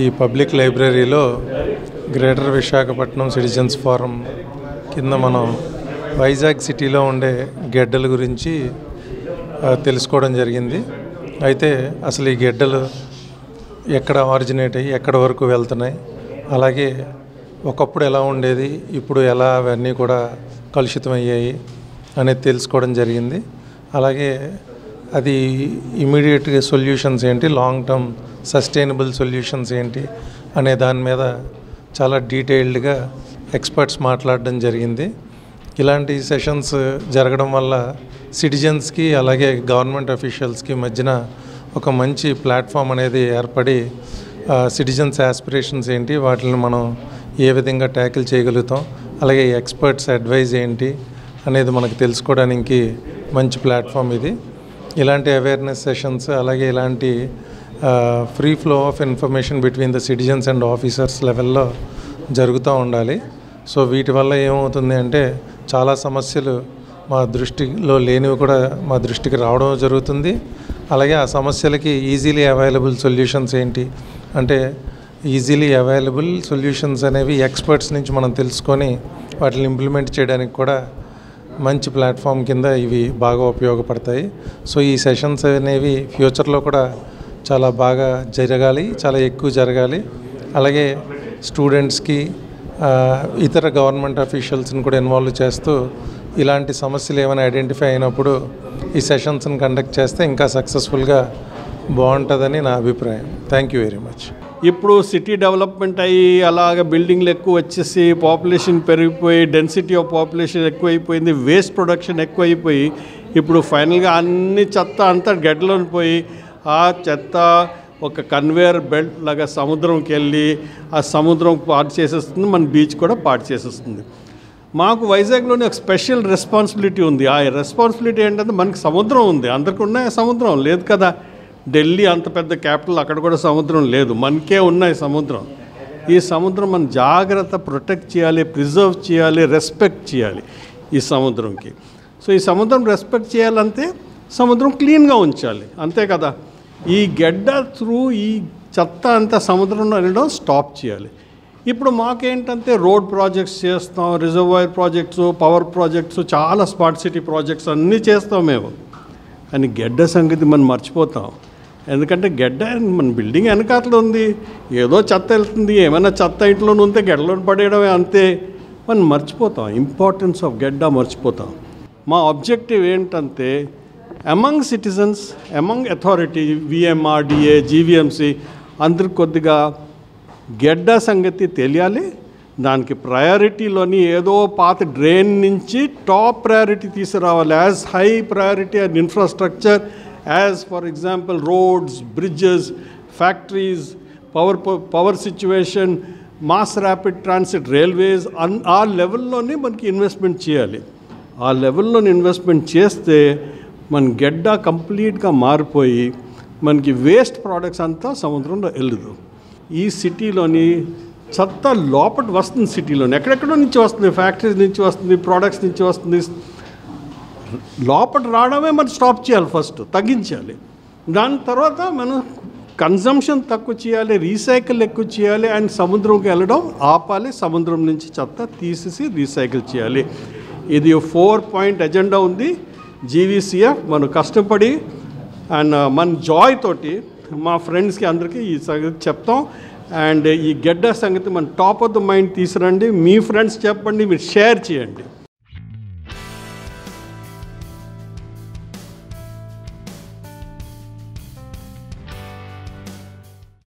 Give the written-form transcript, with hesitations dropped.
ఈ పబ్లిక్ లైబ్రరీలో greater Visakhapatnam citizens forum కింద మనం వైజాగ్ సిటీలో ఉండే గెడ్డల గురించి తెలుసుకోవడం జరిగింది. అయితే అసలు ఈ గెడ్డలు ఎక్కడ ఆరిజినేట్ అయ్యి ఎక్కడ వరకు వెళ్తున్నాయి, అలాగే ఒకప్పుడు ఎలా ఉండేది, ఇప్పుడు ఎలా అవన్నీ కూడా కలుషితమయ్యాయి అనేది తెలుసుకోవడం జరిగింది. అలాగే అది ఇమీడియట్గా సొల్యూషన్స్ ఏంటి, లాంగ్ టర్మ్ సస్టైనబుల్ సొల్యూషన్స్ ఏంటి అనే దాని మీద చాలా డీటెయిల్డ్గా ఎక్స్పర్ట్స్ మాట్లాడడం జరిగింది. ఇలాంటి సెషన్స్ జరగడం వల్ల సిటిజన్స్కి అలాగే గవర్నమెంట్ అఫీషియల్స్కి మధ్యన ఒక మంచి ప్లాట్ఫామ్ అనేది ఏర్పడి సిటిజన్స్ యాస్పిరేషన్స్ ఏంటి, వాటిని మనం ఏ విధంగా ట్యాకిల్ చేయగలుగుతాం, అలాగే ఎక్స్పర్ట్స్ అడ్వైజ్ ఏంటి అనేది మనకు తెలుసుకోవడానికి మంచి ప్లాట్ఫామ్ ఇది. ఇలాంటి అవేర్నెస్ సెషన్స్ అలాగే ఇలాంటి free flow of information between the citizens and officers లెవెల్లో జరుగుతూ ఉండాలి. సో వీటి వల్ల ఏమవుతుంది అంటే చాలా సమస్యలు మా దృష్టిలో లేనివి కూడా మా దృష్టికి రావడం జరుగుతుంది. అలాగే ఆ సమస్యలకి ఈజీలీ అవైలబుల్ సొల్యూషన్స్ ఏంటి అంటే ఈజీలీ అవైలబుల్ సొల్యూషన్స్ అనేవి ఎక్స్పర్ట్స్ నుంచి మనం తెలుసుకొని వాటిని ఇంప్లిమెంట్ చేయడానికి కూడా మంచి ప్లాట్ఫామ్ కింద ఇవి బాగా ఉపయోగపడతాయి. సో ఈ సెషన్స్ అనేవి ఫ్యూచర్లో కూడా చాలా బాగా జరగాలి, చాలా ఎక్కువ జరగాలి. అలాగే స్టూడెంట్స్కి ఇతర గవర్నమెంట్ అఫీషియల్స్ని కూడా ఇన్వాల్వ్ చేస్తూ ఇలాంటి సమస్యలు ఏమైనా ఐడెంటిఫై అయినప్పుడు ఈ సెషన్స్ని కండక్ట్ చేస్తే ఇంకా సక్సెస్ఫుల్గా బాగుంటుందని నా అభిప్రాయం. Thank you very much. ఇప్పుడు సిటీ డెవలప్మెంట్ అయ్యి అలాగ బిల్డింగ్లు ఎక్కువ వచ్చేసి పాపులేషన్ పెరిగిపోయి డెన్సిటీ ఆఫ్ పాపులేషన్ ఎక్కువైపోయింది, వేస్ట్ ప్రొడక్షన్ ఎక్కువైపోయి ఇప్పుడు ఫైనల్గా అన్ని చెత్త అంతా గడ్డలోని పోయి ఆ చెత్త ఒక కన్వేయర్ బెల్ట్ లాగా సముద్రంకి వెళ్ళి ఆ సముద్రం పాడు చేసేస్తుంది, మన బీచ్ కూడా పాడు చేసేస్తుంది. మాకు వైజాగ్లోని ఒక స్పెషల్ రెస్పాన్సిబిలిటీ ఉంది. ఆ రెస్పాన్సిబిలిటీ ఏంటంటే మనకి సముద్రం ఉంది, అందరికీ ఉన్నాయి సముద్రం లేదు కదా. ఢిల్లీ అంత పెద్ద క్యాపిటల్, అక్కడ కూడా సముద్రం లేదు, మనకే ఉన్నాయి సముద్రం. ఈ సముద్రం మనం జాగ్రత్త ప్రొటెక్ట్ చేయాలి, ప్రిజర్వ్ చేయాలి, రెస్పెక్ట్ చేయాలి ఈ సముద్రంకి. సో ఈ సముద్రం రెస్పెక్ట్ చేయాలంటే సముద్రం క్లీన్గా ఉంచాలి, అంతే కదా. ఈ గడ్డ త్రూ ఈ చెత్త అంతా సముద్రంలో వెళ్ళడం స్టాప్ చేయాలి. ఇప్పుడు మాకేంటంటే రోడ్ ప్రాజెక్ట్స్ చేస్తాం, రిజర్వాయర్ ప్రాజెక్ట్స్, పవర్ ప్రాజెక్ట్స్, చాలా స్మార్ట్ సిటీ ప్రాజెక్ట్స్ అన్నీ చేస్తాం మేము. కానీ గడ్డ సంగతి మనం మర్చిపోతాం. ఎందుకంటే గడ్డ మన బిల్డింగ్ వెనకాతలో ఉంది, ఏదో చెత్త వెళ్తుంది, ఏమైనా చెత్త ఇంట్లో ఉంటే గడ్డలో పడేయడమే అంతే. మనం మర్చిపోతాం, ఇంపార్టెన్స్ ఆఫ్ గడ్డ మర్చిపోతాం. మా ఆబ్జెక్టివ్ ఏంటంటే among citizens, among authority, VMRDA, GVMC అందరికి కొద్దిగా గడ్డ సంగతి తెలియాలి. దానికి ప్రయారిటీలోని ఏదో పాత డ్రైన్ నుంచి టాప్ ప్రయారిటీ తీసుకురావాలి. As high priority and infrastructure as for example roads, bridges, factories, power situation, mass rapid transit, railways, ఆ లెవెల్లోనే మనకి ఇన్వెస్ట్మెంట్ చేయాలి. ఆ లెవెల్లోని ఇన్వెస్ట్మెంట్ చేస్తే మన గడ్డ కంప్లీట్గా మారిపోయి మనకి వేస్ట్ ప్రోడక్ట్స్ అంతా సముద్రంలో వెళ్ళదు. ఈ సిటీలోని చెత్త లోపల వస్తుంది, సిటీలోని ఎక్కడెక్కడో నుంచి వస్తుంది, ఫ్యాక్టరీస్ నుంచి వస్తుంది, ప్రోడక్ట్స్ నుంచి వస్తుంది. లోపల రావడమే మనం స్టాప్ చేయాలి, ఫస్ట్ తగ్గించాలి. దాని తర్వాత మనం కన్జంప్షన్ తక్కువ చేయాలి, రీసైకిల్ ఎక్కువ చేయాలి, అండ్ సముద్రంకి వెళ్ళడం ఆపాలి. సముద్రం నుంచి చెత్త తీసేసి రీసైకిల్ చేయాలి. ఇది 4 పాయింట్ ఎజెండా ఉంది జీవీసీఎఫ్. మనం కష్టపడి అండ్ మన జాయ్ తోటి మా ఫ్రెండ్స్కి అందరికీ ఈ సంగతి చెప్తాం. అండ్ ఈ గడ్డ సంగతి మన టాప్ ఆఫ్ ద మైండ్ తీసుకురండి, మీ ఫ్రెండ్స్ చెప్పండి, మీరు షేర్ చేయండి.